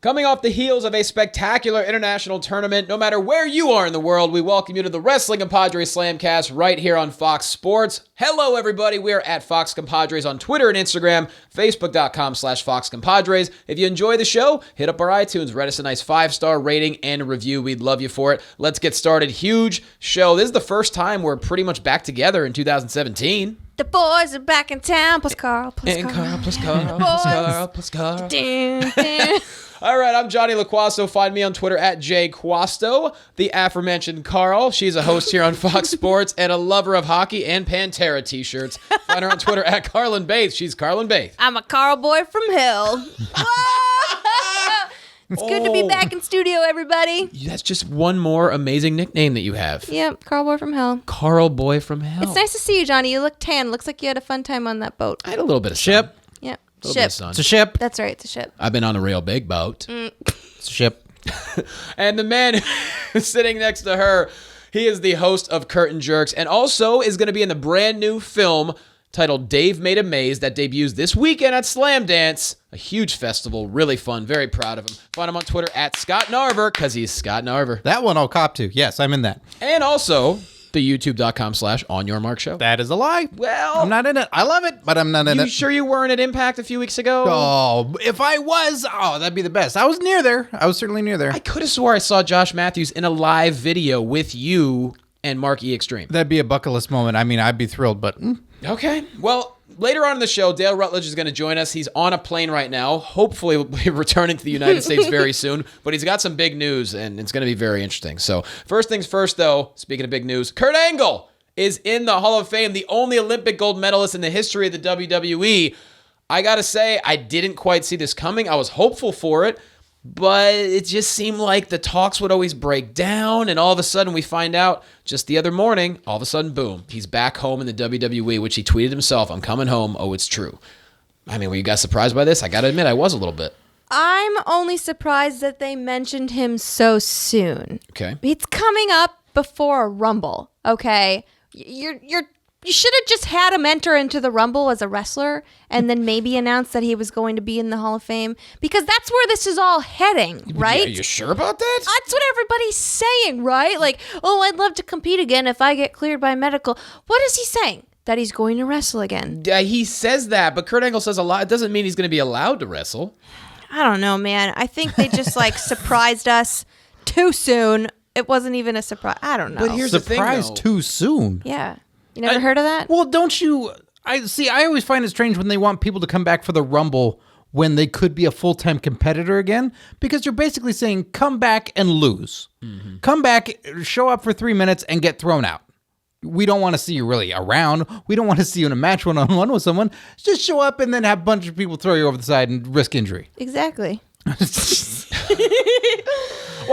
Coming off the heels of a spectacular international tournament, no matter where you are in the world, we welcome you to the Wrestling Compadres Slamcast right here on Fox Sports. Hello, everybody. We are at Fox Compadres on Twitter and Instagram, facebook.com/FoxCompadres. If you enjoy the show, hit up our iTunes, write us a nice 5-star rating and review. We'd love you for it. Let's get started. Huge show. This is the first time we're pretty much back together in 2017. The boys are back in town, plus Carl, plus And Carl. Carl, plus Carl, plus Carl, plus Carl. Dun, dun. All right, I'm Jonny Loquasto. Find me on Twitter at jquasto. The aforementioned Carl. She's a host here on Fox Sports and a lover of hockey and Pantera t-shirts. Find her on Twitter at Carrlyn Bathe. She's Carrlyn Bathe. I'm a Carl boy from hell. It's good to be back in studio, everybody. That's just one more amazing nickname that you have. Yep, Carl boy from hell. Carl Boy from Hell. It's nice to see you, Johnny. You look tan. Looks like you had a fun time on that boat. I had a little bit of Ship. sun. Yep, A little bit ship. of sun. It's a ship. That's right, it's a ship. I've been on a real big boat. It's a ship. And the man sitting next to her, he is the host of Curtain Jerks and also is going to be in the brand new film titled Dave Made a Maze that debuts this weekend at Slam Dance, a huge festival, really fun, very proud of him. Find him on Twitter at Scott Narver, because he's Scott Narver. That one I'll cop to. Yes, I'm in that. And also the youtube.com/OnYourMarkShow. That is a lie. Well, I'm not in it. I love it, but I'm not in you it. sure you weren't at Impact a few weeks ago? Oh, if I was, that'd be the best. I was near there. I was certainly near there. I could have swore I saw Josh Matthews in a live video with you and Mark E. Extreme. That'd be a bucket list moment. I mean, I'd be thrilled, but... Okay. Well, later on in the show, Dale Rutledge is going to join us. He's on a plane right now. Hopefully, we'll be returning to the United States very soon. But he's got some big news, and it's going to be very interesting. So, first things first, though, speaking of big news, Kurt Angle is in the Hall of Fame, the only Olympic gold medalist in the history of the WWE. I got to say, I didn't quite see this coming. I was hopeful for it, but it just seemed like the talks would always break down, and all of a sudden we find out just the other morning, all of a sudden, boom, he's back home in the WWE, which he tweeted himself, I'm coming home, oh, it's true. I mean, were you guys surprised by this? I got to admit, I was a little bit. I'm only surprised that they mentioned him so soon. Okay. It's coming up before a Rumble, okay? You should have just had him enter into the Rumble as a wrestler and then maybe announce that he was going to be in the Hall of Fame, because that's where this is all heading, right? Are you sure about that? That's what everybody's saying, right? Like, oh, I'd love to compete again if I get cleared by medical. What is he saying? That he's going to wrestle again. He says that, but Kurt Angle says a lot. It doesn't mean he's going to be allowed to wrestle. I don't know, man. I think they just surprised us too soon. It wasn't even a surprise. I don't know. But here's the thing, Surprised though. too soon. Yeah. You never heard of that? Well, don't you... I always find it strange when they want people to come back for the Rumble when they could be a full-time competitor again, because you're basically saying, come back and lose. Mm-hmm. Come back, show up for 3 minutes, and get thrown out. We don't want to see you really around. We don't want to see you in a match one-on-one with someone. Just show up and then have a bunch of people throw you over the side and risk injury. Exactly. Well,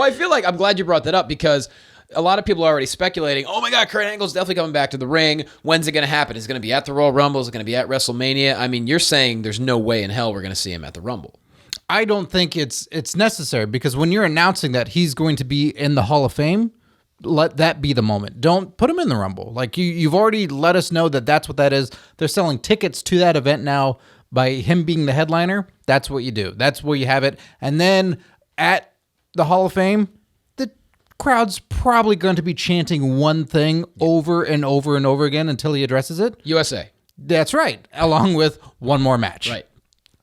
I feel like I'm glad you brought that up, because a lot of people are already speculating, oh my God, Kurt Angle's definitely coming back to the ring. When's it going to happen? Is it going to be at the Royal Rumble? Is it going to be at WrestleMania? I mean, you're saying there's no way in hell we're going to see him at the Rumble. I don't think it's necessary, because when you're announcing that he's going to be in the Hall of Fame, let that be the moment. Don't put him in the Rumble. Like, you've already let us know that that's what that is. They're selling tickets to that event now by him being the headliner. That's what you do. That's where you have it. And then at the Hall of Fame, the crowd's probably going to be chanting one thing over and over and over again until he addresses it. USA. That's right. Along with one more match. Right.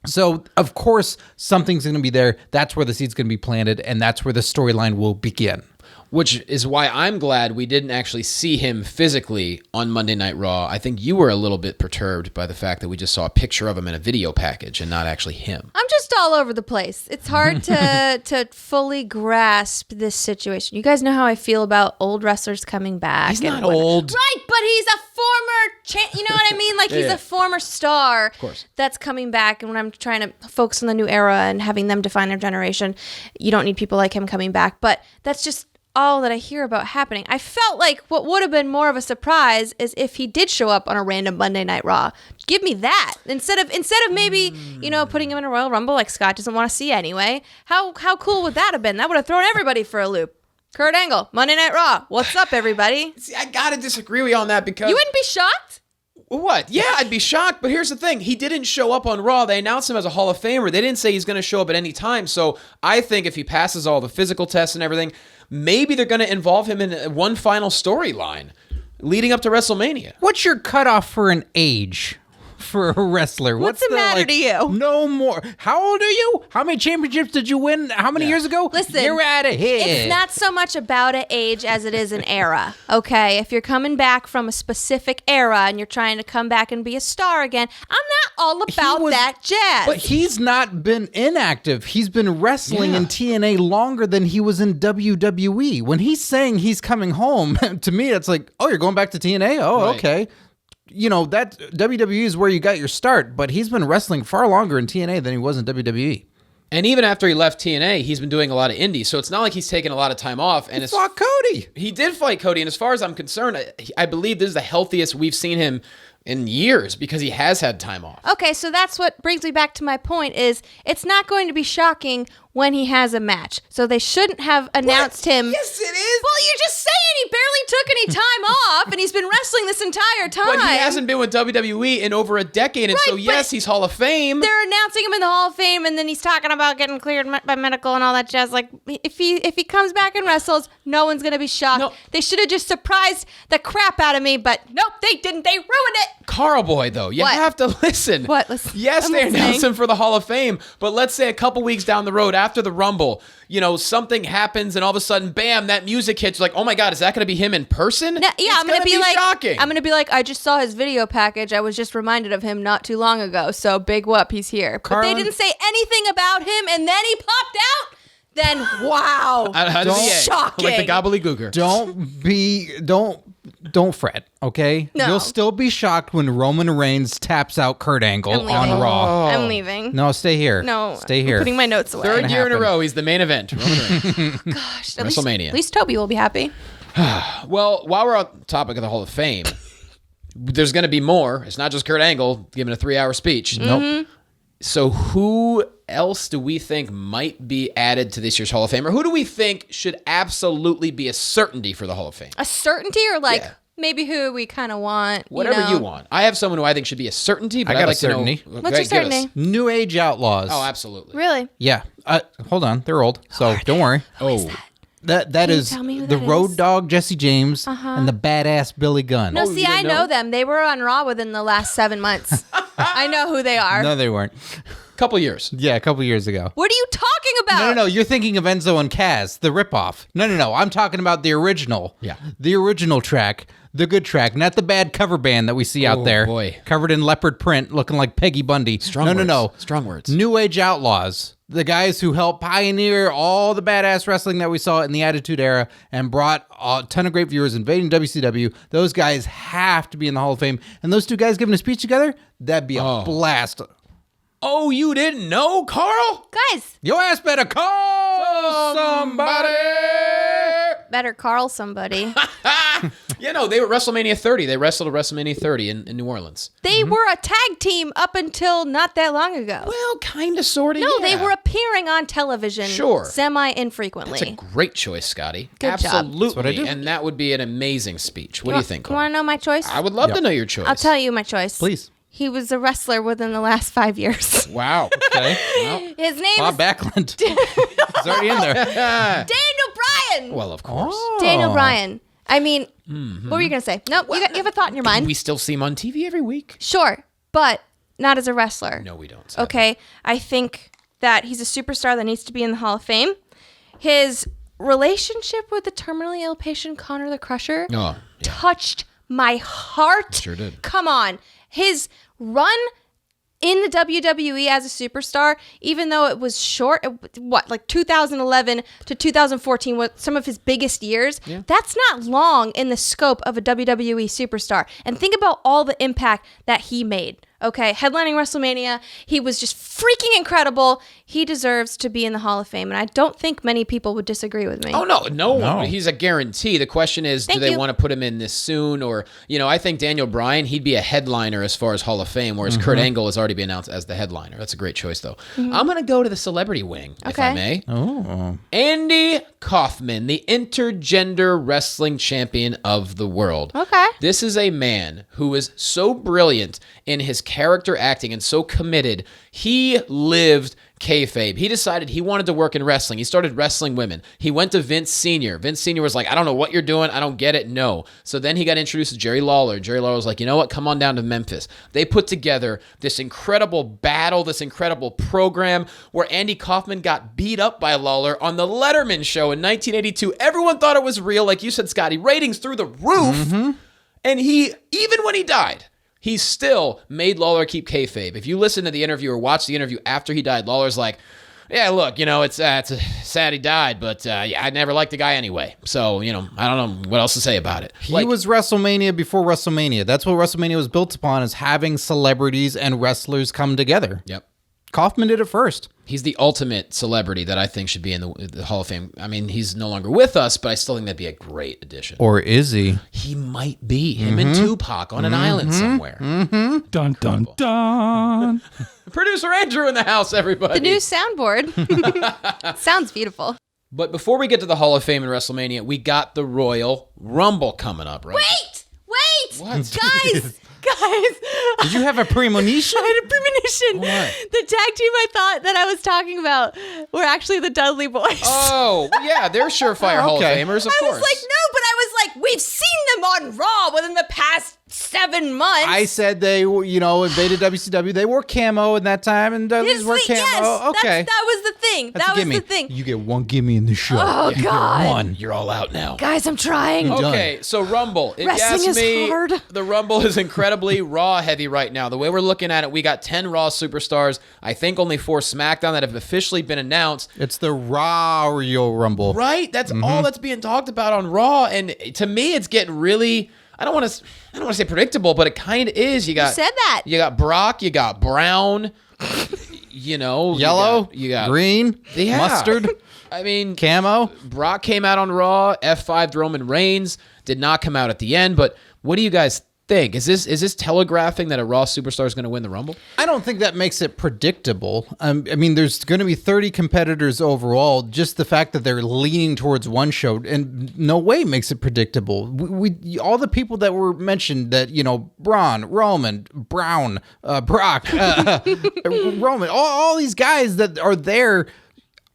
So, of course, something's going to be there. That's where the seed's going to be planted, and that's where the storyline will begin. Which is why I'm glad we didn't actually see him physically on Monday Night Raw. I think you were a little bit perturbed by the fact that we just saw a picture of him in a video package and not actually him. I'm just all over the place. It's hard to fully grasp this situation. You guys know how I feel about old wrestlers coming back. He's not old. Right, but he's a former, you know what I mean? Like, he's a former star, of course, that's coming back. And when I'm trying to focus on the new era and having them define their generation, you don't need people like him coming back. But that's just all that I hear about happening. I felt like what would have been more of a surprise is if he did show up on a random Monday Night Raw. Give me that instead of maybe putting him in a Royal Rumble like Scott doesn't want to see anyway. How cool would that have been? That would have thrown everybody for a loop. Kurt Angle, Monday Night Raw. What's up, everybody? See, I gotta disagree with you on that, because You wouldn't be shocked? What? Yeah, I'd be shocked. But here's the thing. He didn't show up on Raw. They announced him as a Hall of Famer. They didn't say he's going to show up at any time. So I think if he passes all the physical tests and everything, maybe they're going to involve him in one final storyline leading up to WrestleMania. What's your cutoff for an age for a wrestler? What's the matter to you? No more. How old are you? How many championships did you win? How many years ago? Listen, you're out of here. It's not so much about an age as it is an era, okay? If you're coming back from a specific era and you're trying to come back and be a star again, I'm not all about that jazz. But he's not been inactive. He's been wrestling in TNA longer than he was in WWE. When he's saying he's coming home, to me, it's like, oh, you're going back to TNA? Oh, Right. okay. You know, that WWE is where you got your start, but he's been wrestling far longer in TNA than he was in WWE. And even after he left TNA, he's been doing a lot of indies. So it's not like he's taking a lot of time off. And it's Fought Cody. He did fight Cody, and as far as I'm concerned, I believe this is the healthiest we've seen him in years because he has had time off. Okay, so that's what brings me back to my point is it's not going to be shocking when he has a match. So they shouldn't have announced him. Yes, it is. Well, you're just saying he barely took any time off and he's been wrestling this entire time. But he hasn't been with WWE in over a decade, and Right, so but yes, he's Hall of Fame. They're announcing him in the Hall of Fame, and then he's talking about getting cleared by medical and all that jazz. Like, if he comes back and wrestles, no one's gonna be shocked. No. They should have just surprised the crap out of me, but nope, they didn't. They ruined it. Carl Boy, though, you What? have to listen. What? Listen. Yes, I'm they listening. announced him for the Hall of Fame, but let's say a couple weeks down the road after the Rumble, you know, something happens and all of a sudden, bam, that music hits. You're like, oh my God, is that going to be him in person? No, yeah, It's I'm gonna be like, shocking. I'm gonna be like, I just saw his video package. I was just reminded of him not too long ago. So big whoop, he's here. But they Carlyn- didn't say anything about him, and then he popped out. Then wow, shocking. Like the gobbledygooker. Don't fret, okay? No. You'll still be shocked when Roman Reigns taps out Kurt Angle I'm on leaving. Raw. I'm leaving. No, stay here. No, stay I'm here. putting my notes away. Third year in a happen. row, he's the main event. Roman Reigns. Gosh, WrestleMania. At least Toby will be happy. Well, while we're on the topic of the Hall of Fame, there's going to be more. It's not just Kurt Angle giving a 3-hour speech. Nope. So who else do we think might be added to this year's Hall of Fame? Or who do we think should absolutely be a certainty for the Hall of Fame? A certainty, or like Yeah. maybe who we kind of want. Whatever know? you want. I have someone who I think should be a certainty, but I got I'd a like certainty. to know. What's your Give us. certainty? New Age Outlaws. Oh, absolutely. Really? Yeah. Hold on. They're old, so don't worry. Oh, That Can you is tell me who the that Road is? Dog Jesse James and the badass Billy Gunn. No, you see, didn't I know them. They were on Raw within the last 7 months. I know who they are. No, they weren't. couple years. Yeah, a couple years ago. What are you talking about? No. You're thinking of Enzo and Kaz, the ripoff. No. I'm talking about the original. Yeah. The original track, the good track, not the bad cover band that we see out there. Boy. Covered in leopard print, looking like Peggy Bundy. Strong No. words. Strong words. New Age Outlaws. The guys who helped pioneer all the badass wrestling that we saw in the Attitude Era and brought a ton of great viewers invading WCW. Those guys have to be in the Hall of Fame. And those two guys giving a speech together, that'd be a blast. Oh, you didn't know, Carl? Guys, Your ass better call somebody. better Carl somebody. You know, they were WrestleMania 30. They wrestled at WrestleMania 30 in New Orleans. They were a tag team up until not that long ago. Well, kind of, sort of, No, they were appearing on television Sure. semi-infrequently. That's a great choice, Scotty. Good job. Absolutely. That's what I do. And that would be an amazing speech. What do you think, You Carl? want to know my choice? I would love to know your choice. I'll tell you my choice. Please. He was a wrestler within the last 5 years. Wow. Okay. Well, His name Bob is Backlund. He's already in there. Daniel Bryan. well, of course. Daniel Bryan. I mean, what were you going to say? No, you have a thought in your mind. We still see him on TV every week. Sure, but not as a wrestler. No, we don't. sadly. Okay, I think that he's a superstar that needs to be in the Hall of Fame. His relationship with the terminally ill patient Connor the Crusher Oh, yeah. touched my heart. Sure did. Come on. His run in the WWE as a superstar, even though it was short, like 2011 to 2014 was some of his biggest years, that's not long in the scope of a WWE superstar. And think about all the impact that he made. Okay, headlining WrestleMania. He was just freaking incredible. He deserves to be in the Hall of Fame, and I don't think many people would disagree with me. Oh, no. He's a guarantee. The question is, do they want to put him in this soon? Or, I think Daniel Bryan, he'd be a headliner as far as Hall of Fame, whereas Kurt Angle has already been announced as the headliner. That's a great choice, though. I'm going to go to the celebrity wing, if I may. Oh. Andy Kaufman, the intergender wrestling champion of the world. Okay. This is a man who is so brilliant in his character acting and so committed. He lived kayfabe. He decided he wanted to work in wrestling. He started wrestling women. He went to Vince Sr. Vince Sr. was like, I don't know what you're doing. I don't get it. No. So then he got introduced to Jerry Lawler. Jerry Lawler was like, you know what? Come on down to Memphis. They put together this incredible battle, this incredible program where Andy Kaufman got beat up by Lawler on the Letterman show in 1982. Everyone thought it was real. Like you said, Scotty, ratings through the roof. And he, even when he died, he still made Lawler keep kayfabe. If you listen to the interview or watch the interview after he died, Lawler's like, yeah, look, it's sad he died, but I never liked the guy anyway. So, I don't know what else to say about it. He was WrestleMania before WrestleMania. That's what WrestleMania was built upon, is having celebrities and wrestlers come together. Yep. Kaufman did it first. He's the ultimate celebrity that I think should be in the Hall of Fame. I mean, he's no longer with us, but I still think that'd be a great addition. Or is he? He might be. Him and Tupac on an island somewhere. Dun, dun, dun. Producer Andrew in the house, everybody. The new soundboard. Sounds beautiful. But before we get to the Hall of Fame and WrestleMania, we got the Royal Rumble coming up, right? Wait! What? Guys! Did you have a premonition? I had a premonition. What? The tag team I thought that I was talking about were actually the Dudley Boys. Oh, yeah, they're surefire Hall of Famers, of course. I was like, no, but I was like, we've seen them on Raw within the past 7 months. I said they, invaded WCW. They wore camo in that time, and Dudley's wore camo. Yes, Okay. that was the thing. That's that a was gimme. the thing. You get one gimme in the show. Oh, You God. get one. You're all out now. Guys, I'm trying. Okay, so Rumble. If Wrestling you ask is me, hard. the Rumble is incredibly Raw heavy right now. The way we're looking at it, we got 10 Raw superstars. I think only 4 SmackDown that have officially been announced. It's the Raw Royal Rumble. Right? That's all that's being talked about on Raw. And to me, it's getting really, I don't want to say predictable, but it kind of is. You said that. You got Brock, you got Brown, Yellow, you got green, Yeah. mustard, I mean, camo. Brock came out on Raw. F5'd Roman Reigns. Did not come out at the end. But what do you guys think? Is this telegraphing that a Raw superstar is going to win the Rumble? I don't think that makes it predictable. I mean, there's going to be 30 competitors overall. Just the fact that they're leaning towards one show, and no way makes it predictable. We all the people that were mentioned, that Braun, Roman, Brown, Brock, Roman, all these guys that are there.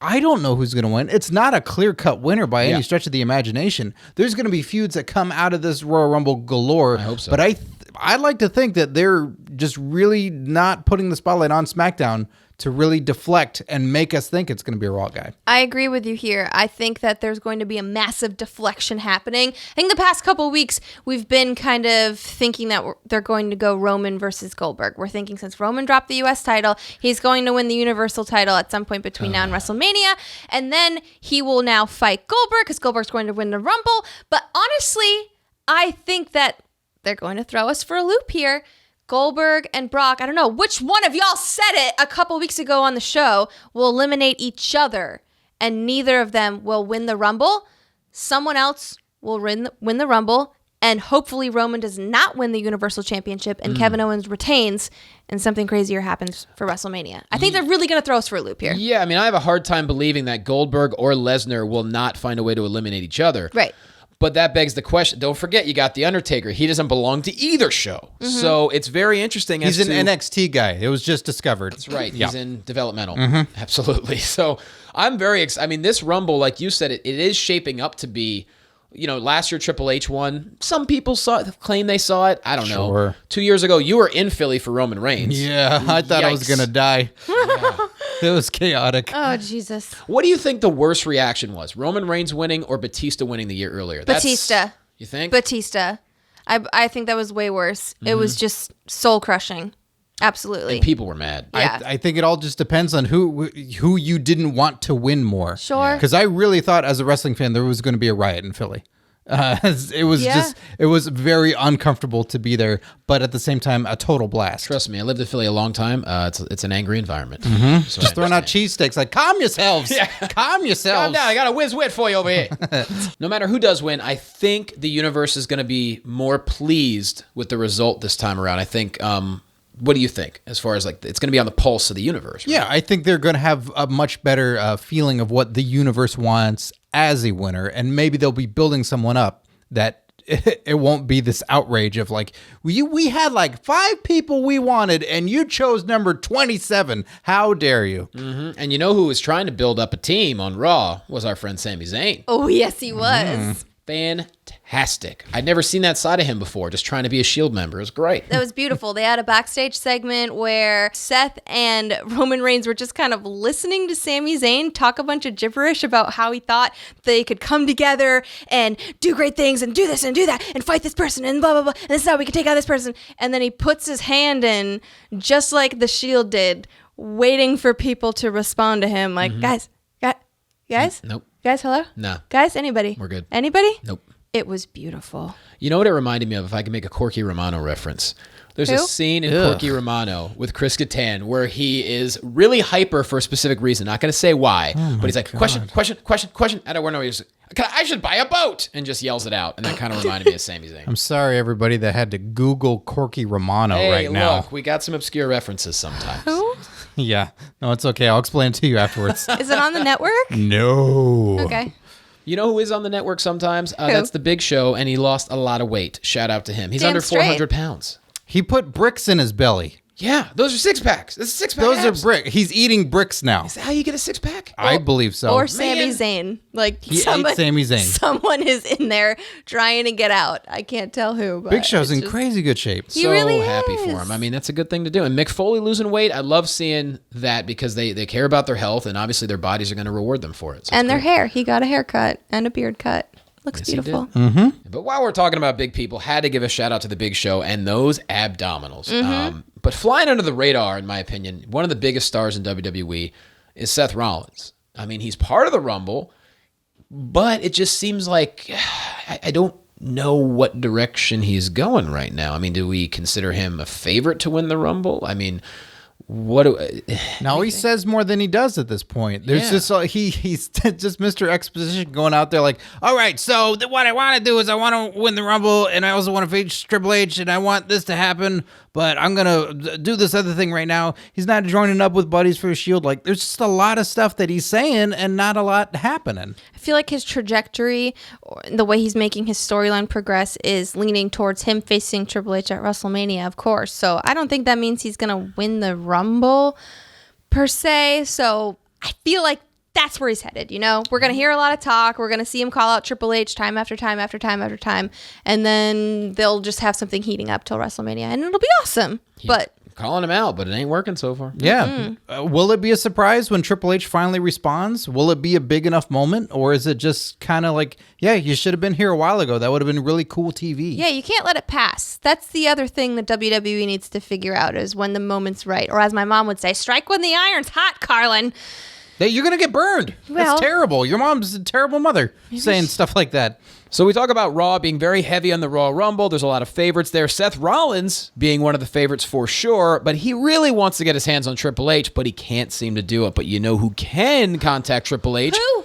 I don't know who's going to win. It's not a clear-cut winner by any stretch of the imagination. There's going to be feuds that come out of this Royal Rumble galore. I hope so. But I'd like to think that they're just really not putting the spotlight on SmackDown to really deflect and make us think it's going to be a Raw guy. I agree with you here. I think that there's going to be a massive deflection happening. I think the past couple of weeks, we've been kind of thinking that they're going to go Roman versus Goldberg. We're thinking since Roman dropped the U.S. title, he's going to win the Universal title at some point between now and WrestleMania. And then he will now fight Goldberg because Goldberg's going to win the Rumble. But honestly, I think that they're going to throw us for a loop here. Goldberg and Brock, I don't know which one of y'all said it a couple weeks ago on the show, will eliminate each other, and neither of them will win the Rumble. Someone else will win the Rumble, and hopefully Roman does not win the Universal Championship, and Kevin Owens retains, and something crazier happens for WrestleMania. I think they're really going to throw us for a loop here. Yeah, I mean, I have a hard time believing that Goldberg or Lesnar will not find a way to eliminate each other. Right. But that begs the question. Don't forget, you got The Undertaker. He doesn't belong to either show. So it's very interesting. He's an NXT guy. It was just discovered. That's right. He's in developmental. Absolutely. So I'm very excited. I mean, this Rumble, like you said, it is shaping up to be, last year Triple H won. Some people claim they saw it. I don't know. 2 years ago, you were in Philly for Roman Reigns. Yeah, I thought I was going to die. It was chaotic. Oh, Jesus. What do you think the worst reaction was? Roman Reigns winning or Batista winning the year earlier? Batista. You think? Batista. I think that was way worse. It was just soul crushing. Absolutely. And people were mad. Yeah. I think it all just depends on who you didn't want to win more. Sure. Because I really thought, as a wrestling fan, there was going to be a riot in Philly. It was very uncomfortable to be there, but at the same time, a total blast. Trust me, I lived in Philly a long time. It's an angry environment. So Just throwing out cheesesteaks, like, calm yourselves. Calm yourselves. Calm down. I got a whiz-wit for you over here. No matter who does win, I think the universe is going to be more pleased with the result this time around. I think, what do you think as far as, like, it's going to be on the pulse of the universe? Right? Yeah, I think they're going to have a much better feeling of what the universe wants as a winner, and maybe they'll be building someone up that it won't be this outrage of like, we had like 5 people we wanted and you chose number 27. How dare you? Mm-hmm. And you know who was trying to build up a team on Raw was our friend Sami Zayn. Oh, yes, he was. Fantastic. I'd never seen that side of him before, just trying to be a Shield member. It was great. That was beautiful. They had a backstage segment where Seth and Roman Reigns were just kind of listening to Sami Zayn talk a bunch of gibberish about how he thought they could come together and do great things and do this and do that and fight this person and blah, blah, blah. And this is how we can take out this person. And then he puts his hand in just like the Shield did, waiting for people to respond to him. Like, guys? Nope. Guys, hello? No. Guys, anybody? We're good. Anybody? Nope. It was beautiful. You know what it reminded me of, if I can make a Corky Romano reference? There's a Who? scene in Corky Romano with Chris Kattan where he is really hyper for a specific reason. Not going to say why, but he's like, question. I don't know. He's I should buy a boat, and just yells it out. And that kind of reminded me of Sami Zayn. I'm sorry, everybody that had to Google Corky Romano Hey, right now. look, we got some obscure references sometimes. Who? Yeah. No, it's okay. I'll explain it to you afterwards. Is it on the network? No. Okay. You know who is on the network sometimes? That's The Big Show, and he lost a lot of weight. Shout out to him. He's Damn under straight. 400 pounds. He put bricks in his belly. Yeah, those are 6-packs. This is 6-pack Those abs. are bricks. He's eating bricks now. Is that how you get a 6-pack? I believe so. Or Sami Zayn. Like He ate Sami Zayn. Someone is in there trying to get out. I can't tell who. But Big Show's it's in just- crazy good shape. He so really happy for is. him. I mean, that's a good thing to do. And Mick Foley losing weight, I love seeing that because they care about their health, and obviously their bodies are going to reward them for it. So And it's their great. hair. He got a haircut and a beard cut. Looks Yes, he beautiful. did. But while we're talking about big people, had to give a shout out to the Big Show and those abdominals. But flying under the radar, in my opinion, one of the biggest stars in WWE is Seth Rollins. I mean, he's part of the Rumble, but it just seems like I don't know what direction he's going right now. I mean, do we consider him a favorite to win the Rumble? I mean, No, he says more than he does at this point. There's Yeah. just he's just Mr. Exposition going out there like, all right, so what I want to do is I want to win the Rumble, and I also want to face Triple H, and I want this to happen, but I'm gonna do this other thing right now. He's not joining up with buddies for a Shield. Like, there's just a lot of stuff that he's saying and not a lot happening. I feel like his trajectory, or the way he's making his storyline progress, is leaning towards him facing Triple H at WrestleMania, of course. So I don't think that means he's going to win the Rumble, per se. So I feel like that's where he's headed, you know? We're going to hear a lot of talk. We're going to see him call out Triple H time after time after time after time. And then they'll just have something heating up till WrestleMania. And it'll be awesome. But calling him out, but it ain't working so far. Yeah. Will it be a surprise when Triple H finally responds? Will it be a big enough moment? Or is it just kind of like, yeah, you should have been here a while ago. That would have been really cool TV. yeah, you can't let it pass. That's the other thing that WWE needs to figure out, is when the moment's right. Or as my mom would say, strike when the iron's hot, Carrlyn. That you're going to get burned. Well- That's terrible. Your mom's a terrible mother saying stuff like that. So we talk about Raw being very heavy on the Royal Rumble. There's a lot of favorites there. Seth Rollins being one of the favorites for sure, but he really wants to get his hands on Triple H, but he can't seem to do it. But you know who can contact Triple H? Who?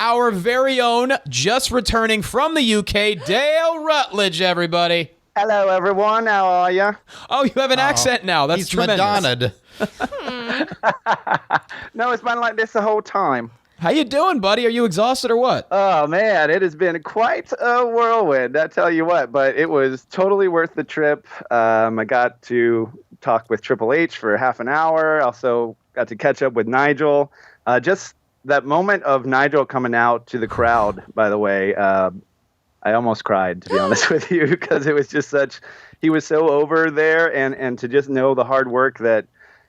Our very own, just returning from the UK, Dale Rutledge, everybody. Hello, everyone. How are you? Oh, you have an accent now. That's He's tremendous. Madonna'd. No, it's been like this the whole time. How you doing, buddy? Are you exhausted or what? Oh, man, it has been quite a whirlwind, I tell you what. But it was totally worth the trip. I got to talk with Triple H for half an hour. Also got to catch up with Nigel. Just that moment of Nigel coming out to the crowd, by the way, I almost cried, to be honest with you, because it was just he was so over there, and to just know the hard work that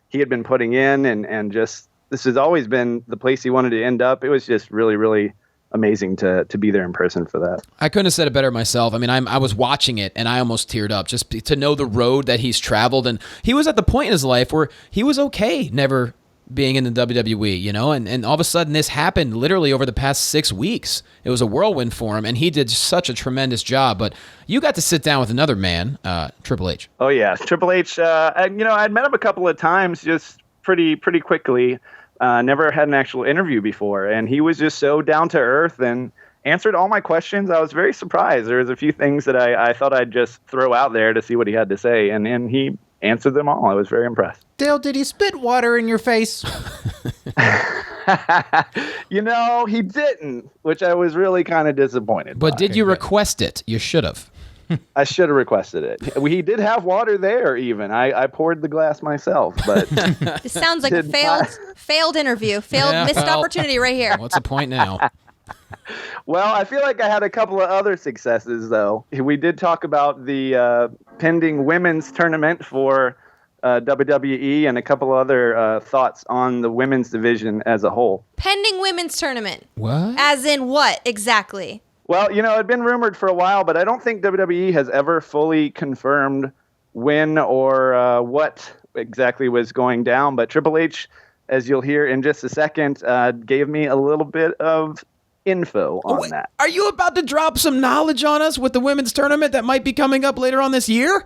he had been putting in, and just, this has always been the place he wanted to end up. It was just really, really amazing to be there in person for that. I couldn't have said it better myself. I mean, I was watching it and I almost teared up just to know the road that he's traveled. And he was at the point in his life where he was okay never being in the WWE, you know, and all of a sudden this happened literally over the past 6 weeks. It was a whirlwind for him, and he did such a tremendous job. But you got to sit down with another man, Triple H. Oh, yeah. Triple H, and, I'd met him a couple of times just pretty quickly. Never had an actual interview before, and he was just so down to earth and answered all my questions. I was very surprised. There was a few things that I thought I'd just throw out there to see what he had to say, and he answered them all. I was very impressed. Dale, did he spit water in your face? He didn't, which I was really kind of disappointed But by. did you request it? You should have. I should have requested it. He did have water there even. I poured the glass myself, but This sounds like a failed interview, missed opportunity right here. What's the point now? well, I feel like I had a couple of other successes, though. We did talk about the pending women's tournament for WWE and a couple other thoughts on the women's division as a whole. Pending women's tournament. What? As in what exactly? Well, it had been rumored for a while, but I don't think WWE has ever fully confirmed when or what exactly was going down. But Triple H, as you'll hear in just a second, gave me a little bit of info on that. Are you about to drop some knowledge on us with the women's tournament that might be coming up later on this year?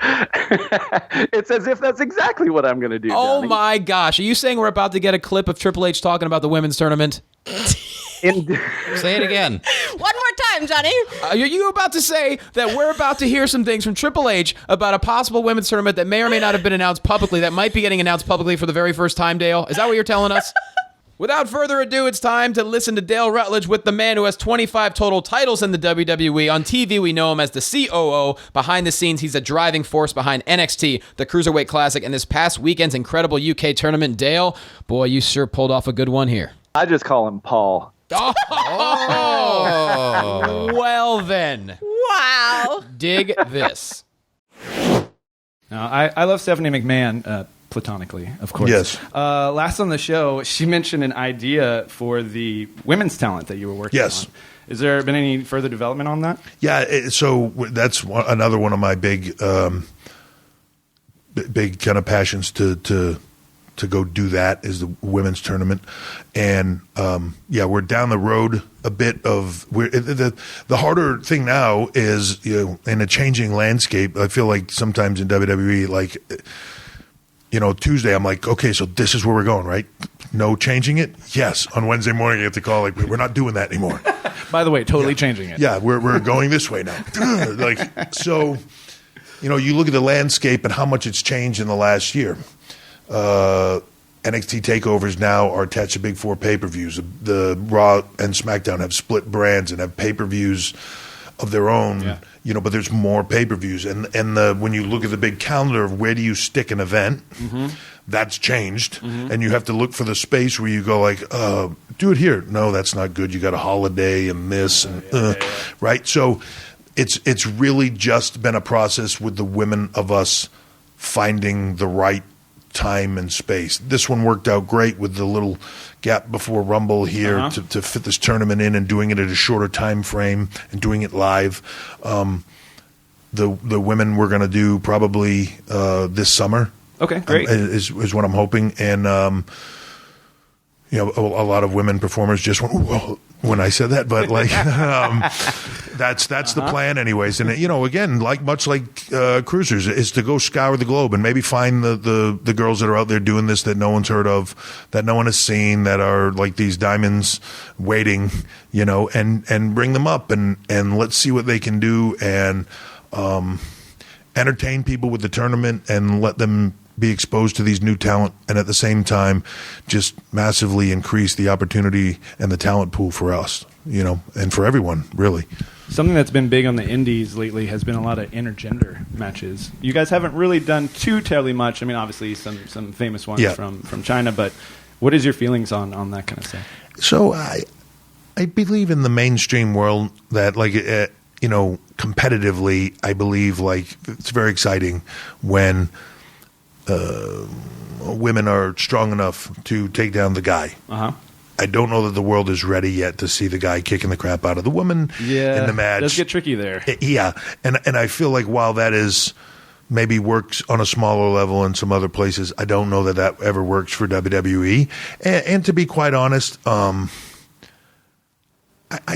It's as if that's exactly what I'm going to do. Oh Johnny. my gosh. Are you saying we're about to get a clip of Triple H talking about the women's tournament? Say it again. One more time, Johnny. Are you about to say that we're about to hear some things from Triple H about a possible women's tournament that may or may not have been announced publicly, that might be getting announced publicly for the very first time, Dale? Is that what you're telling us? Without further ado, it's time to listen to Dale Rutledge with the man who has 25 total titles in the WWE. On TV, we know him as the COO. Behind the scenes, he's a driving force behind NXT, the Cruiserweight Classic, and this past weekend's incredible UK tournament. Dale, boy, you sure pulled off a good one here. I just call him Paul. Oh. Well then. Wow. Dig this. I love Stephanie McMahon, platonically, of course. Yes. Last on the show, she mentioned an idea for the women's talent that you were working on. Yes. Has there been any further development on that? Yeah, so that's another one of my big kind of passions to go do that is the women's tournament. And we're down the road a bit of the harder thing now is, in a changing landscape. I feel like sometimes in WWE, like, Tuesday I'm like, okay, so this is where we're going, right? No changing it? Yes. On Wednesday morning, I get the call, like, we're not doing that anymore. By the way, totally changing it. Yeah, we're going this way now. So, you look at the landscape and how much it's changed in the last year. NXT takeovers now are attached to Big Four pay-per-views. The Raw and SmackDown have split brands and have pay-per-views of their own. Yeah. But there's more pay-per-views, and when you look at the big calendar of where do you stick an event, that's changed, and you have to look for the space where you go like, do it here. No, that's not good. You got a holiday and this right. So it's really just been a process with the women of us finding the right time and space. This one worked out great with the little gap before Rumble here to fit this tournament in and doing it at a shorter time frame and doing it live. The women we're going to do probably this summer. Okay, great. Is what I'm hoping. And a lot of women performers just went, whoa, when I said that, but like that's the plan anyways. And again, much like cruisers, is to go scour the globe and maybe find the girls that are out there doing this that no one's heard of, that no one has seen, that are like these diamonds waiting, and bring them up and let's see what they can do and entertain people with the tournament and let them be exposed to these new talent, and at the same time just massively increase the opportunity and the talent pool for us, and for everyone, really. Something that's been big on the indies lately has been a lot of intergender matches. You guys haven't really done too terribly much. I mean, obviously some famous ones from China, but what is your feelings on that kind of stuff? So I believe in the mainstream world that competitively, I believe it's very exciting when women are strong enough to take down the guy. I don't know that the world is ready yet to see the guy kicking the crap out of the woman in the match. It does get tricky there. Yeah, and I feel like while that is maybe works on a smaller level in some other places. I don't know that ever works for WWE. And to be quite honest, I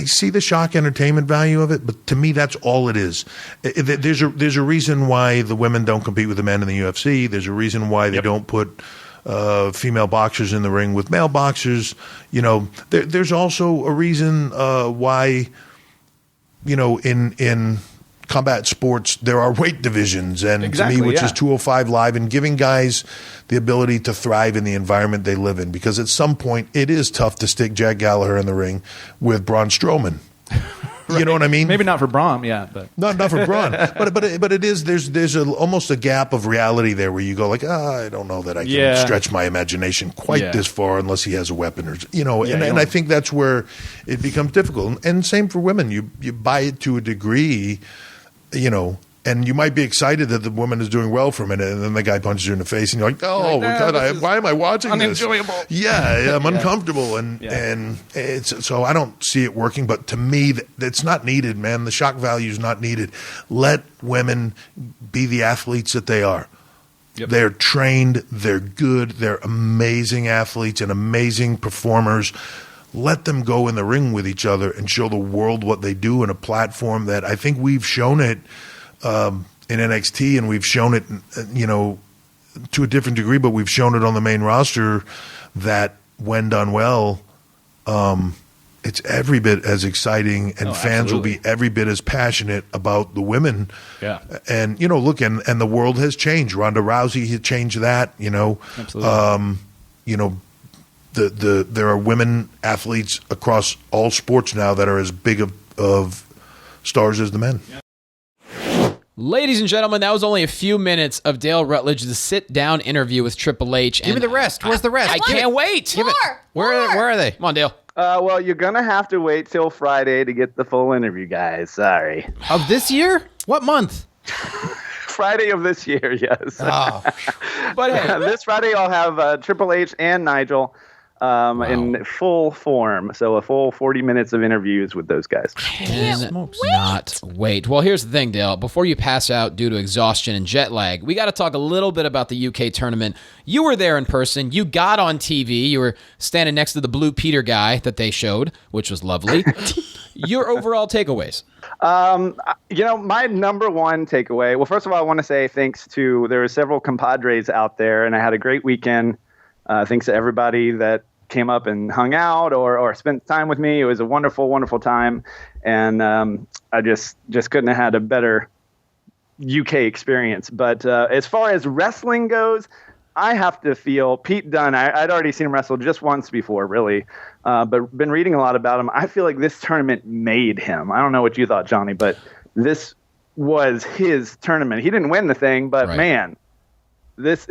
see the shock entertainment value of it, but to me, that's all it is. There's a reason why the women don't compete with the men in the UFC. There's a reason why they don't put female boxers in the ring with male boxers. There's also a reason why, in combat sports, there are weight divisions, and to me, which is 205 Live, and giving guys the ability to thrive in the environment they live in. Because at some point, it is tough to stick Jack Gallagher in the ring with Braun Strowman. You know what I mean? Maybe not for Braun, but not for Braun, but it is. There's almost a gap of reality there where you go like, I don't know that I can stretch my imagination quite this far unless he has a weapon, or and I think that's where it becomes difficult. And same for women. You buy it to a degree, and you might be excited that the woman is doing well for a minute, and then the guy punches you in the face, and you're like, God, why am I watching this? Unenjoyable. Yeah, I'm uncomfortable, and it's so I don't see it working. But to me, it's not needed, man. The shock value is not needed. Let women be the athletes that they are. Yep. They're trained, they're good, they're amazing athletes and amazing performers. Let them go in the ring with each other and show the world what they do in a platform that I think we've shown it in NXT, and we've shown it, to a different degree, but we've shown it on the main roster that when done well, it's every bit as exciting, and fans will be every bit as passionate about the women. Yeah. And, look, and the world has changed. Ronda Rousey has changed that, Absolutely. There are women athletes across all sports now that are as big of stars as the men. Yeah. Ladies and gentlemen, that was only a few minutes of Dale Rutledge's sit-down interview with Triple H. Give me the rest. Where's the rest? I can't wait. Where are they? Come on, Dale. Well, you're going to have to wait till Friday to get the full interview, guys. Sorry. Of this year? What month? Friday of this year, yes. Oh. But hey, this Friday I'll have Triple H and Nigel in full form. So a full 40 minutes of interviews with those guys. Cannot wait. Well, here's the thing, Dale. Before you pass out due to exhaustion and jet lag, we got to talk a little bit about the UK tournament. You were there in person. You got on TV. You were standing next to the Blue Peter guy that they showed, which was lovely. Your overall takeaways? My number one takeaway, well, first of all, I want to say thanks to, there were several compadres out there, and I had a great weekend. Thanks to everybody that came up and hung out or spent time with me. It was a wonderful, wonderful time. And I just couldn't have had a better UK experience. But as far as wrestling goes, I have to feel Pete Dunne. I'd already seen him wrestle just once before, really, but been reading a lot about him. I feel like this tournament made him. I don't know what you thought, Johnny, but this was his tournament. He didn't win the thing, but man, this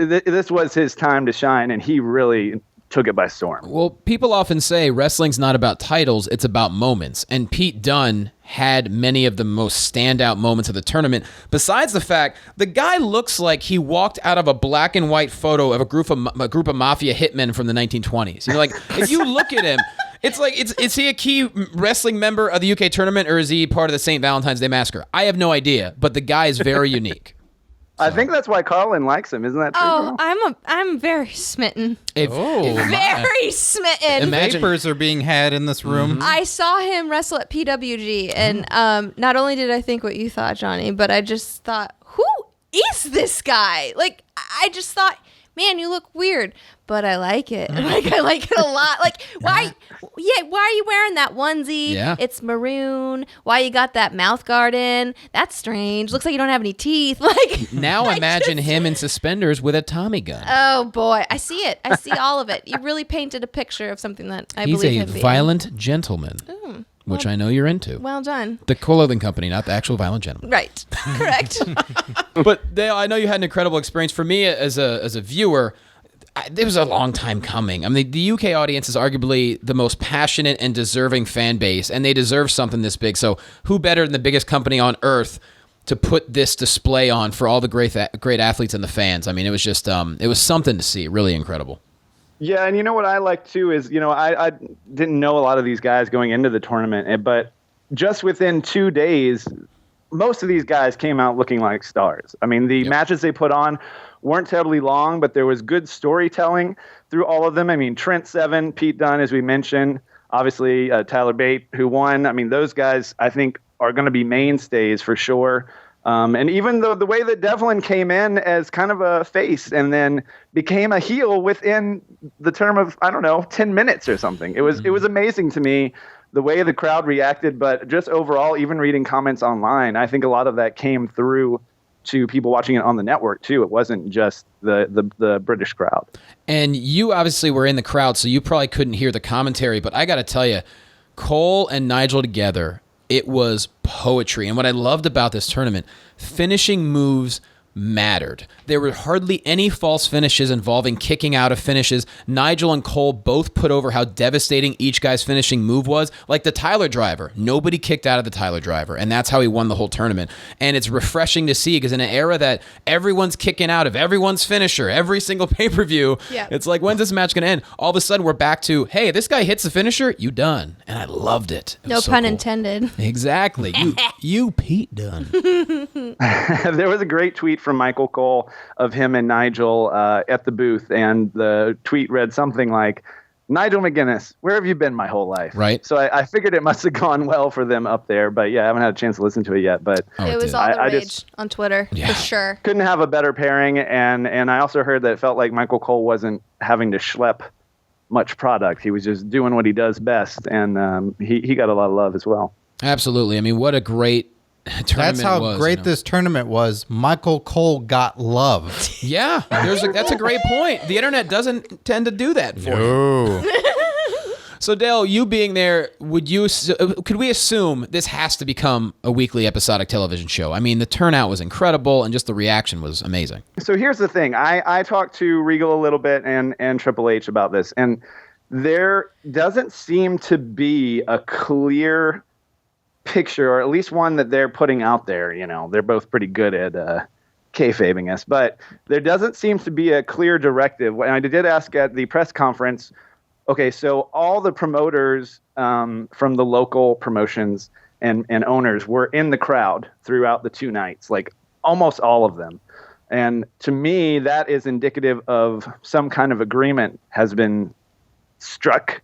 was his time to shine, and he really took it by storm. Well, people often say wrestling's not about titles, it's about moments. And Pete Dunne had many of the most standout moments of the tournament. Besides the fact, the guy looks like he walked out of a black and white photo of a group of mafia hitmen from the 1920s. You're like, if you look at him, it's like, is he a key wrestling member of the UK tournament, or is he part of the St. Valentine's Day Massacre? I have no idea, but the guy is very unique. So. I think that's why Carrlyn likes him. Isn't that true? Oh, I'm very smitten. Very smitten. Vapors are being had in this room. Mm-hmm. I saw him wrestle at PWG, and not only did I think what you thought, Johnny, but I just thought, who is this guy? Like, I just thought, man, you look weird, but I like it. Like, I like it a lot. Like, why are you wearing that onesie? Yeah. It's maroon. Why you got that mouth guard in? That's strange. Looks like you don't have any teeth. Like, now imagine him in suspenders with a Tommy gun. Oh boy, I see it. I see all of it. You really painted a picture of something that I believe him He's a violent gentleman. Which I know you're into. Well done. The clothing company, not the actual violent gentleman. Right. Correct. But Dale, I know you had an incredible experience. For me, as a viewer, it was a long time coming. I mean, the UK audience is arguably the most passionate and deserving fan base, and they deserve something this big. So who better than the biggest company on earth to put this display on for all the great athletes and the fans? I mean, it was just it was something to see. Really incredible. Yeah, and you know what I like too is, I didn't know a lot of these guys going into the tournament, but just within 2 days, most of these guys came out looking like stars. I mean, the matches they put on weren't terribly long, but there was good storytelling through all of them. I mean, Trent Seven, Pete Dunne, as we mentioned, obviously Tyler Bate, who won. I mean, those guys, I think, are going to be mainstays for sure. And even though the way that Devlin came in as kind of a face and then became a heel within the term of, 10 minutes or something. It was amazing to me the way the crowd reacted, but just overall, even reading comments online, I think a lot of that came through to people watching it on the network too. It wasn't just the British crowd. And you obviously were in the crowd, so you probably couldn't hear the commentary, but I got to tell you, Cole and Nigel together, it was poetry. And what I loved about this tournament, finishing moves mattered. There were hardly any false finishes involving kicking out of finishes. Nigel and Cole both put over how devastating each guy's finishing move was. Like the Tyler Driver. Nobody kicked out of the Tyler Driver, and that's how he won the whole tournament. And it's refreshing to see because in an era that everyone's kicking out of everyone's finisher, every single pay-per-view, it's like, when's this match going to end? All of a sudden, we're back to, hey, this guy hits the finisher, you done. And I loved it. No pun intended. Exactly. You Pete Dunne. There was a great tweet from Michael Cole of him and Nigel at the booth, and the tweet read something like, Nigel McGuinness, where have you been my whole life? Right. So I figured it must have gone well for them up there, but yeah, I haven't had a chance to listen to it yet. But it was all the rage on Twitter, for sure. Couldn't have a better pairing, and I also heard that it felt like Michael Cole wasn't having to schlep much product. He was just doing what he does best, and he got a lot of love as well. Absolutely. I mean, what a great tournament. That's how great this tournament was. Michael Cole got love. Yeah, that's a great point. The internet doesn't tend to do that for you. So Dale, you being there, could we assume this has to become a weekly episodic television show? I mean, the turnout was incredible, and just the reaction was amazing. So here's the thing. I talked to Regal a little bit and Triple H about this, and there doesn't seem to be a clear picture, or at least one that they're putting out there. You know, they're both pretty good at kayfabing us, but there doesn't seem to be a clear directive. And I did ask at the press conference, okay, so all the promoters from the local promotions and owners were in the crowd throughout the two nights, like almost all of them. And to me, that is indicative of some kind of agreement has been struck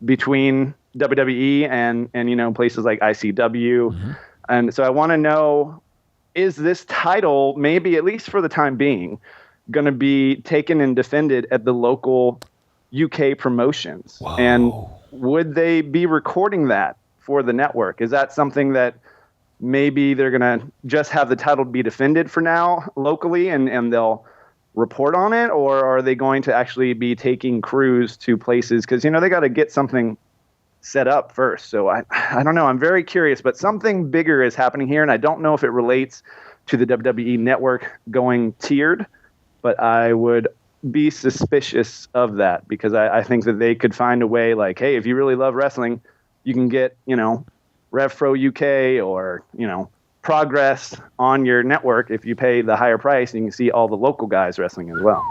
between WWE and places like ICW. Mm-hmm. And so I want to know, is this title, maybe at least for the time being, going to be taken and defended at the local UK promotions? Whoa. And would they be recording that for the network? Is that something that maybe they're going to just have the title be defended for now locally and they'll report on it? Or are they going to actually be taking crews to places? Because, they got to get something set up first. So I don't know. I'm very curious, but something bigger is happening here. And I don't know if it relates to the WWE network going tiered, but I would be suspicious of that because I think that they could find a way like, hey, if you really love wrestling, you can get, RevPro UK or, Progress on your network if you pay the higher price and you can see all the local guys wrestling as well.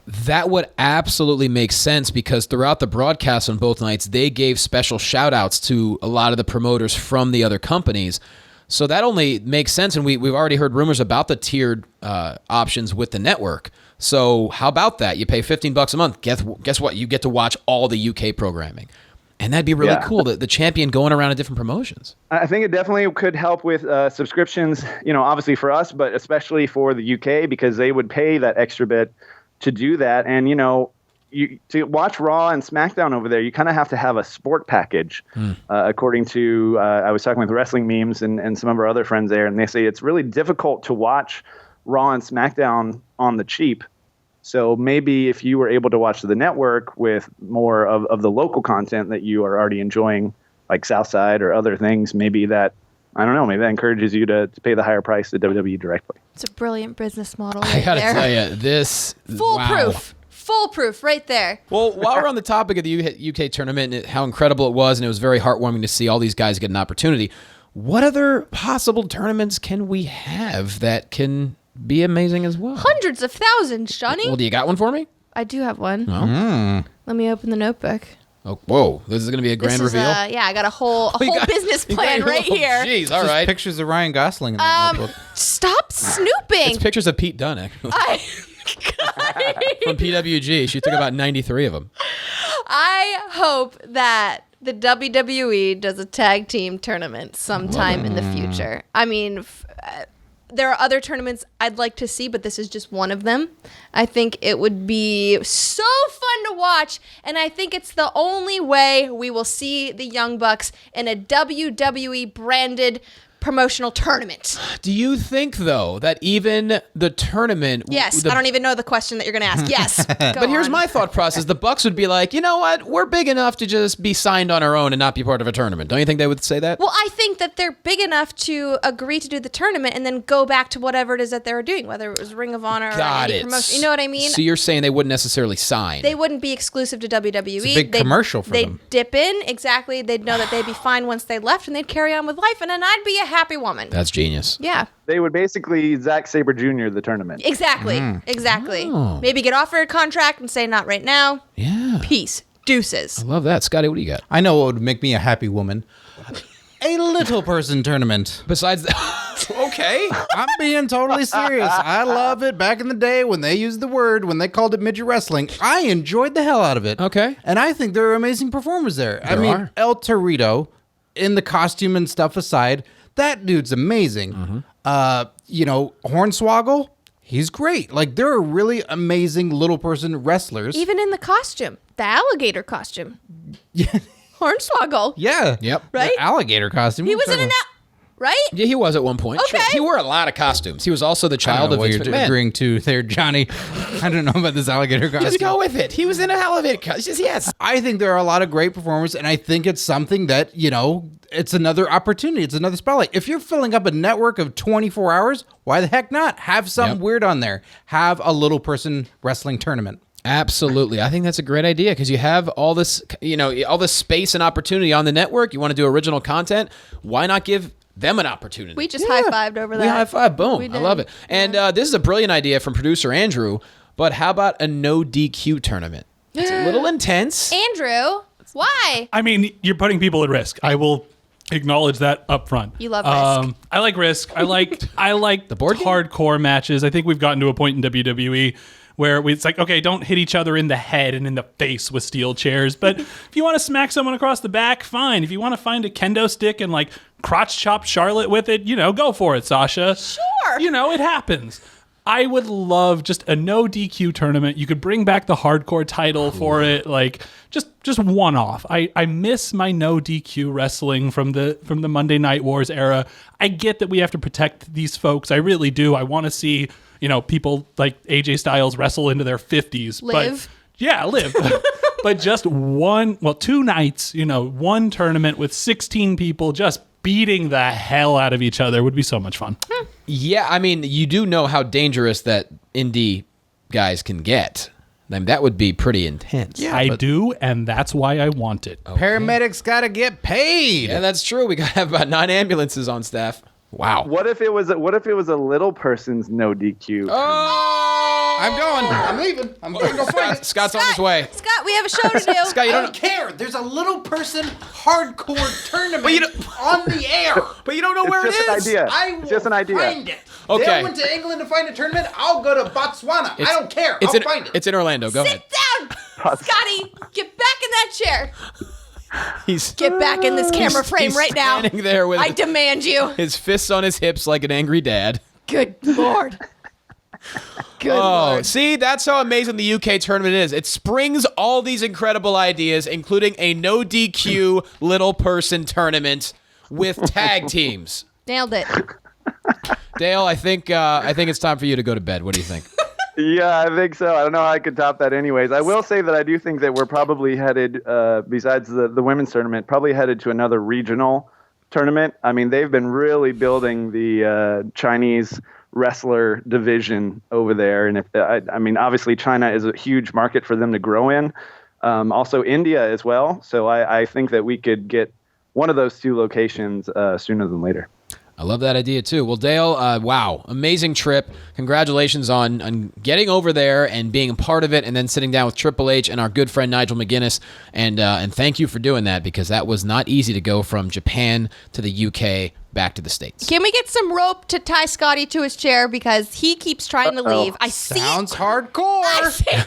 That would absolutely make sense because throughout the broadcast on both nights, they gave special shout-outs to a lot of the promoters from the other companies. So that only makes sense, and we've already heard rumors about the tiered options with the network. So how about that? You pay $15 a month. Guess what? You get to watch all the UK programming. And that'd be really cool, the champion going around to different promotions. I think it definitely could help with subscriptions, obviously for us, but especially for the UK because they would pay that extra bit to do that. And, to watch Raw and SmackDown over there, you kind of have to have a sport package, according to, I was talking with Wrestling Memes and some of our other friends there, and they say it's really difficult to watch Raw and SmackDown on the cheap. So maybe if you were able to watch the network with more of the local content that you are already enjoying, like Southside or other things, maybe that, I don't know, maybe that encourages you to pay the higher price to WWE directly. It's a brilliant business model. I gotta tell you, this foolproof. Wow. Foolproof right there. Well, while we're on the topic of the UK tournament and how incredible it was, and it was very heartwarming to see all these guys get an opportunity, what other possible tournaments can we have that can be amazing as well? Hundreds of thousands, Johnny. Well, do you got one for me? I do have one. Oh. Let me open the notebook. Oh, whoa! This is going to be a grand reveal. I got a whole business plan right here. Jeez, all right. Pictures of Ryan Gosling in that notebook. Stop snooping. It's pictures of Pete Dunne, actually. From PWG. She took about 93 of them. I hope that the WWE does a tag team tournament sometime in the future. I mean, there are other tournaments I'd like to see, but this is just one of them. I think it would be so fun to watch, and I think it's the only way we will see the Young Bucks in a WWE branded promotional tournament. Do you think, though, that even the tournament... Yes, I don't even know the question that you're going to ask. Yes, But here's my thought process. The Bucks would be like, you know what? We're big enough to just be signed on our own and not be part of a tournament. Don't you think they would say that? Well, I think that they're big enough to agree to do the tournament and then go back to whatever it is that they were doing, whether it was Ring of Honor or any promotion. You know what I mean? So you're saying they wouldn't necessarily sign? They wouldn't be exclusive to WWE. It's a big commercial for them. They'd dip in, exactly. They'd know that they'd be fine once they left, and they'd carry on with life, and then I'd be a happy woman. That's genius. Yeah. They would basically Zack Sabre Jr. the tournament. Exactly. Exactly. Oh. Maybe get offered a contract and say, not right now. Yeah. Peace. Deuces. I love that. Scotty, what do you got? I know what would make me a happy woman. A little person tournament. Besides that... Okay. I'm being totally serious. I love it. Back in the day when they used the word, when they called it midget wrestling, I enjoyed the hell out of it. Okay. And I think there are amazing performers there. There are. El Torito, in the costume and stuff aside, that dude's amazing. Hornswoggle, he's great. Like, there are really amazing little person wrestlers. Even in the costume. The alligator costume. Yeah. Hornswoggle. Yeah. Yep. Right? The alligator costume. He was in an... Right? Yeah, he was at one point. Okay. Sure. He wore a lot of costumes. He was also the I child don't know of what Vince you're McMahon. agreeing to there, Johnny. I don't know about this alligator costume. Just go with it. He was in an elevator costume. Yes. I think there are a lot of great performers, and I think it's something that, it's another opportunity. It's another spotlight. If you're filling up a network of 24 hours, why the heck not? Have something weird on there. Have a little person wrestling tournament. Absolutely. I think that's a great idea because you have all this, all this space and opportunity on the network. You want to do original content. Why not give them an opportunity? We just high-fived over that. We high-fived. Boom. We I did. love it. And this is a brilliant idea from producer Andrew, but how about a no DQ tournament? It's a little intense. Andrew, why? I mean, you're putting people at risk. I will acknowledge that up front. You love risk. I like risk. I like The board game? hardcore matches. I think we've gotten to a point in WWE where it's like, okay, don't hit each other in the head and in the face with steel chairs. But if you want to smack someone across the back, fine. If you want to find a kendo stick and like crotch chop Charlotte with it, go for it, Sasha. Sure. It happens. I would love just a no DQ tournament. You could bring back the hardcore title for it, like just one off. I miss my no DQ wrestling from the Monday Night Wars era. I get that we have to protect these folks. I really do. I want to see people like AJ Styles wrestle into their 50s. Live. Live. But just 2 nights, one tournament with 16 people just beating the hell out of each other would be so much fun. Yeah, I mean, you do know how dangerous that indie guys can get. I mean, that would be pretty intense. Yeah, I do, and that's why I want it. Paramedics got to get paid. Yeah, that's true. We got to have about 9 ambulances on staff. Wow. What if it was a little person's no DQ? Oh! I'm going. I'm leaving. I'm going to go find it. Scott's on his way. Scott, we have a show to do. Scott, you I don't don't care. There's a little person hardcore tournament But you don't- on the air. But you don't know where It's it just is. an idea. I will It's just an idea. find it. Okay. They went to England to find a tournament. I'll go to Botswana. I don't care. I'll find it. It's in Orlando. Go ahead. Sit down. Scotty, get back in that chair. He's Get back in this camera frame he's right now. standing there with I demand you. his fists on his hips like an angry dad. Good Lord. Good Oh, Lord. see, that's how amazing the UK tournament is. It springs all these incredible ideas, including a no DQ little person tournament with tag teams. Nailed it. Dale, I think it's time for you to go to bed. What do you think? Yeah, I think so. I don't know how I could top that anyways. I will say that I do think that we're probably headed, besides the women's tournament, probably headed to another regional tournament. I mean, they've been really building the Chinese wrestler division over there. And obviously China is a huge market for them to grow in. Also India as well. So I think that we could get one of those 2 locations sooner than later. I love that idea too. Well, Dale, wow, amazing trip. Congratulations on getting over there and being a part of it, and then sitting down with Triple H and our good friend Nigel McGuinness. And thank you for doing that, because that was not easy to go from Japan to the UK back to the States. Can we get some rope to tie Scotty to his chair, because he keeps trying to leave? I see Sounds it. hardcore. I see it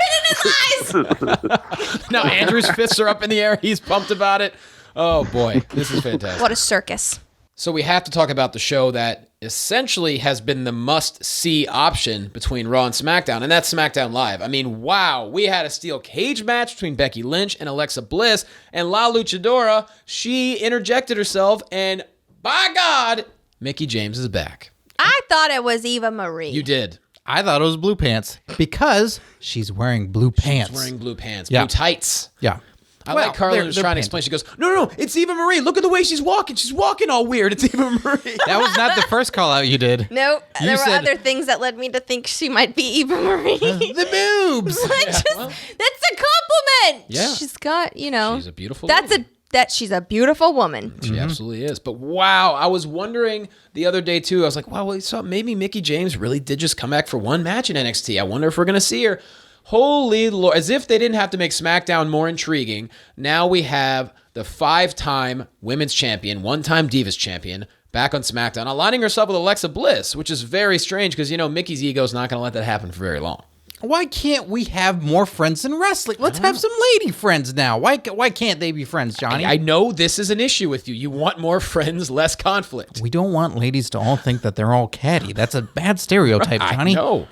in his eyes. Now Andrew's fists are up in the air. He's pumped about it. Oh boy, this is fantastic. What a circus. So we have to talk about the show that essentially has been the must-see option between Raw and SmackDown, and that's SmackDown Live. I mean, wow, we had a steel cage match between Becky Lynch and Alexa Bliss, and La Luchadora, she interjected herself, and by God, Mickie James is back. I thought it was Eva Marie. You did. I thought it was blue pants because she's wearing blue pants. She's wearing blue pants, Yeah. blue tights. Yeah. I like Carlyn was trying to explain. She goes, no, it's Eva Marie. Look at the way she's walking. She's walking all weird. It's Eva Marie. That was not the first call out you did. No, You there were said- other things that led me to think she might be Eva Marie. The boobs. That's a compliment. Yeah. She's got, She's a beautiful lady. She's a beautiful woman. She absolutely is. But wow, I was wondering the other day too. I was like, wow, well, so maybe Mickie James really did just come back for one match in NXT. I wonder if we're going to see her. Holy Lord. As if they didn't have to make SmackDown more intriguing. Now we have the 5-time women's champion, 1-time Divas champion, back on SmackDown, aligning herself with Alexa Bliss, which is very strange because, Mickey's ego is not going to let that happen for very long. Why can't we have more friends in wrestling? Let's have some lady friends now. Why can't they be friends, Johnny? I know this is an issue with you. You want more friends, less conflict. We don't want ladies to all think that they're all catty. That's a bad stereotype, Johnny. I know.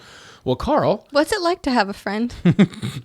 Well, Carl, What's it like to have a friend?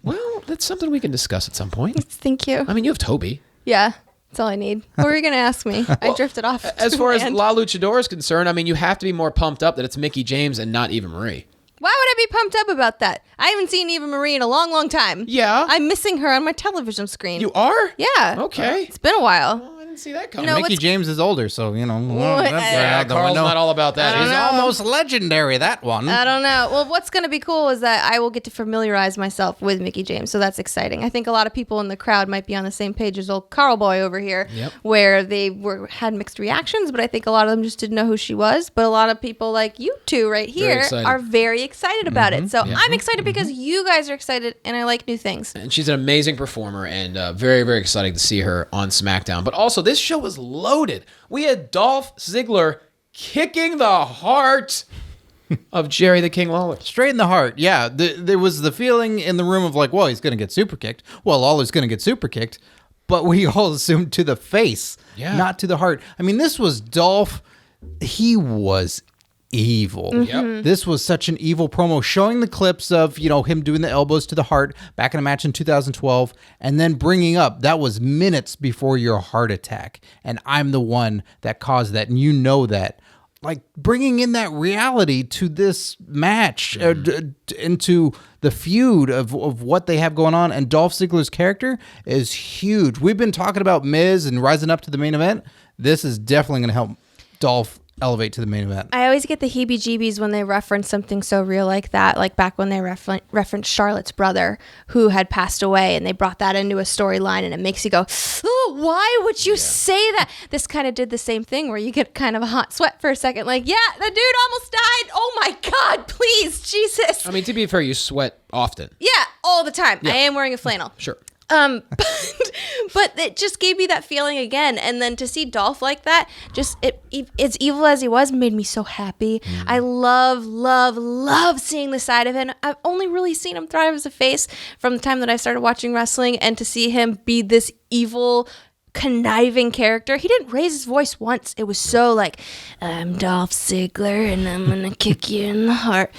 well, that's something we can discuss at some point. Thank you. I mean, you have Toby. Yeah, that's all I need. What were you going to ask me? I drifted off. As to far as land. La Luchadora is concerned, I mean, you have to be more pumped up that it's Mickie James and not Eva Marie. Why would I be pumped up about that? I haven't seen Eva Marie in a long, long time. Yeah. I'm missing her on my television screen. You are? Yeah. Okay. It's been a while. Oh, I didn't see that coming. No, Mickey what's- James is older, so, What? that's out the Carl's window. not all about that. He's He's almost legendary, that one. I don't know. Well, what's going to be cool is that I will get to familiarize myself with Mickie James, so that's exciting. I think a lot of people in the crowd might be on the same page as old Carl Boy over here, Yep. where they had mixed reactions, but I think a lot of them just didn't know who she was. But a lot of people like you two right here excited. are very excited about it. So I'm excited because you guys are excited, and I like new things. And she's an amazing performer, and very, very exciting to see her on SmackDown. But also, this show was loaded. We had Dolph Ziggler kicking the heart of Jerry the King Lawler. Straight in the heart. Yeah, there was the feeling in the room of like, well, he's going to get super kicked. Well, Lawler's going to get super kicked. But we all assumed to the face, not to the heart. I mean, this was Dolph. He was evil. Yep. This was such an evil promo, showing the clips of, him doing the elbows to the heart back in a match in 2012, and then bringing up that was minutes before your heart attack, and I'm the one that caused that, and you know that. Like bringing in that reality to this match, into the feud of what they have going on, and Dolph Ziggler's character is huge. We've been talking about Miz and rising up to the main event. This is definitely going to help Dolph elevate to the main event. I always get the heebie-jeebies when they reference something so real like that, like back when they referenced Charlotte's brother who had passed away, and they brought that into a storyline, and it makes you go, oh, why would you say that? This kind of did the same thing where you get kind of a hot sweat for a second, like, yeah, the dude almost died. Oh my God, please, Jesus. I mean, to be fair, you sweat often. Yeah, all the time. I am wearing a flannel. Sure. But it just gave me that feeling again, and then to see Dolph like that, just as evil as he was, made me so happy. I love seeing the side of him. I've only really seen him thrive as a face from the time that I started watching wrestling, and to see him be this evil, conniving character. He didn't raise his voice once. It was so like, I'm Dolph Ziggler, and I'm gonna kick you in the heart.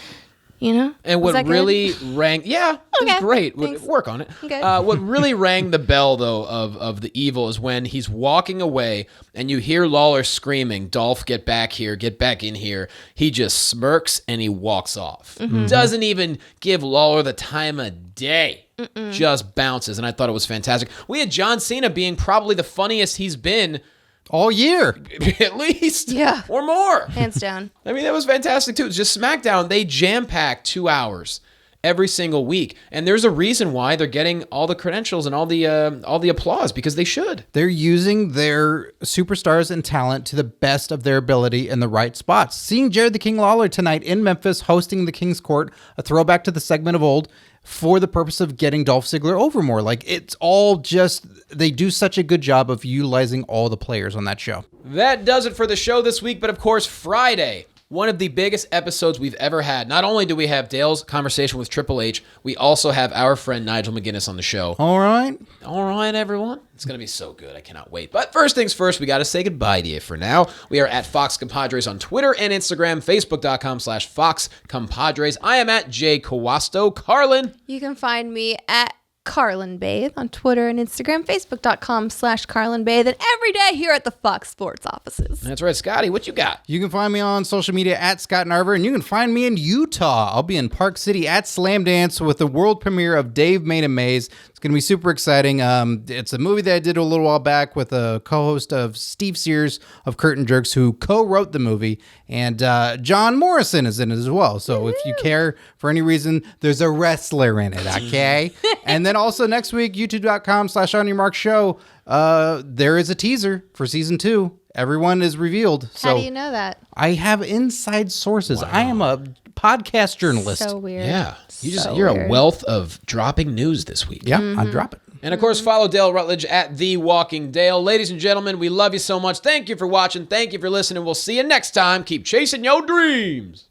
And what Was that good? really rang, it was Okay, great. thanks. Work on it. Okay. What really rang the bell, though, of the evil is when he's walking away and you hear Lawler screaming, Dolph, get back here, get back in here. He just smirks and he walks off. Doesn't even give Lawler the time of day. Just bounces, and I thought it was fantastic. We had John Cena being probably the funniest he's been All year. at least, Yeah. or more. Hands down. I mean, that was fantastic too. It's just SmackDown, they jam-packed 2 hours. every single week. And there's a reason why they're getting all the credentials and all the applause, because they should. They're using their superstars and talent to the best of their ability in the right spots. Seeing Jared the King Lawler tonight in Memphis hosting the King's Court, a throwback to the segment of old, for the purpose of getting Dolph Ziggler over more. Like, it's all just, they do such a good job of utilizing all the players on that show. That does it for the show this week, but of course, Friday, one of the biggest episodes we've ever had. Not only do we have Dale's conversation with Triple H, we also have our friend Nigel McGuinness on the show. All right. All right, everyone. It's going to be so good. I cannot wait. But first things first, we got to say goodbye to you for now. We are at Fox Compadres on Twitter and Instagram, Facebook.com/Fox Compadres. I am at Jay Loquasto. Carrlyn. You can find me at Carrlyn Bathe on Twitter and Instagram, Facebook.com/Carrlyn Bathe, and every day here at the Fox Sports offices. That's right, Scotty. What you got? You can find me on social media at Scott Narver, and you can find me in Utah. I'll be in Park City at Slam Dance with the world premiere of Dave Made a Maze. It's going to be super exciting. It's a movie that I did a little while back with a co-host of Steve Sears of Curtain Jerks, who co-wrote the movie, and John Morrison is in it as well. So if you care for any reason, there's a wrestler in it, okay? And then also next week, youtube.com/OnYourMarkShow, there is a teaser for season 2. Everyone is revealed. So How do you know that? I have inside sources. Wow. I am a podcast journalist. So weird. Yeah. So You're weird. a wealth of dropping news this week. Yeah, I drop it. And of course, follow Dale Rutledge at The Walking Dale. Ladies and gentlemen, we love you so much. Thank you for watching. Thank you for listening. We'll see you next time. Keep chasing your dreams.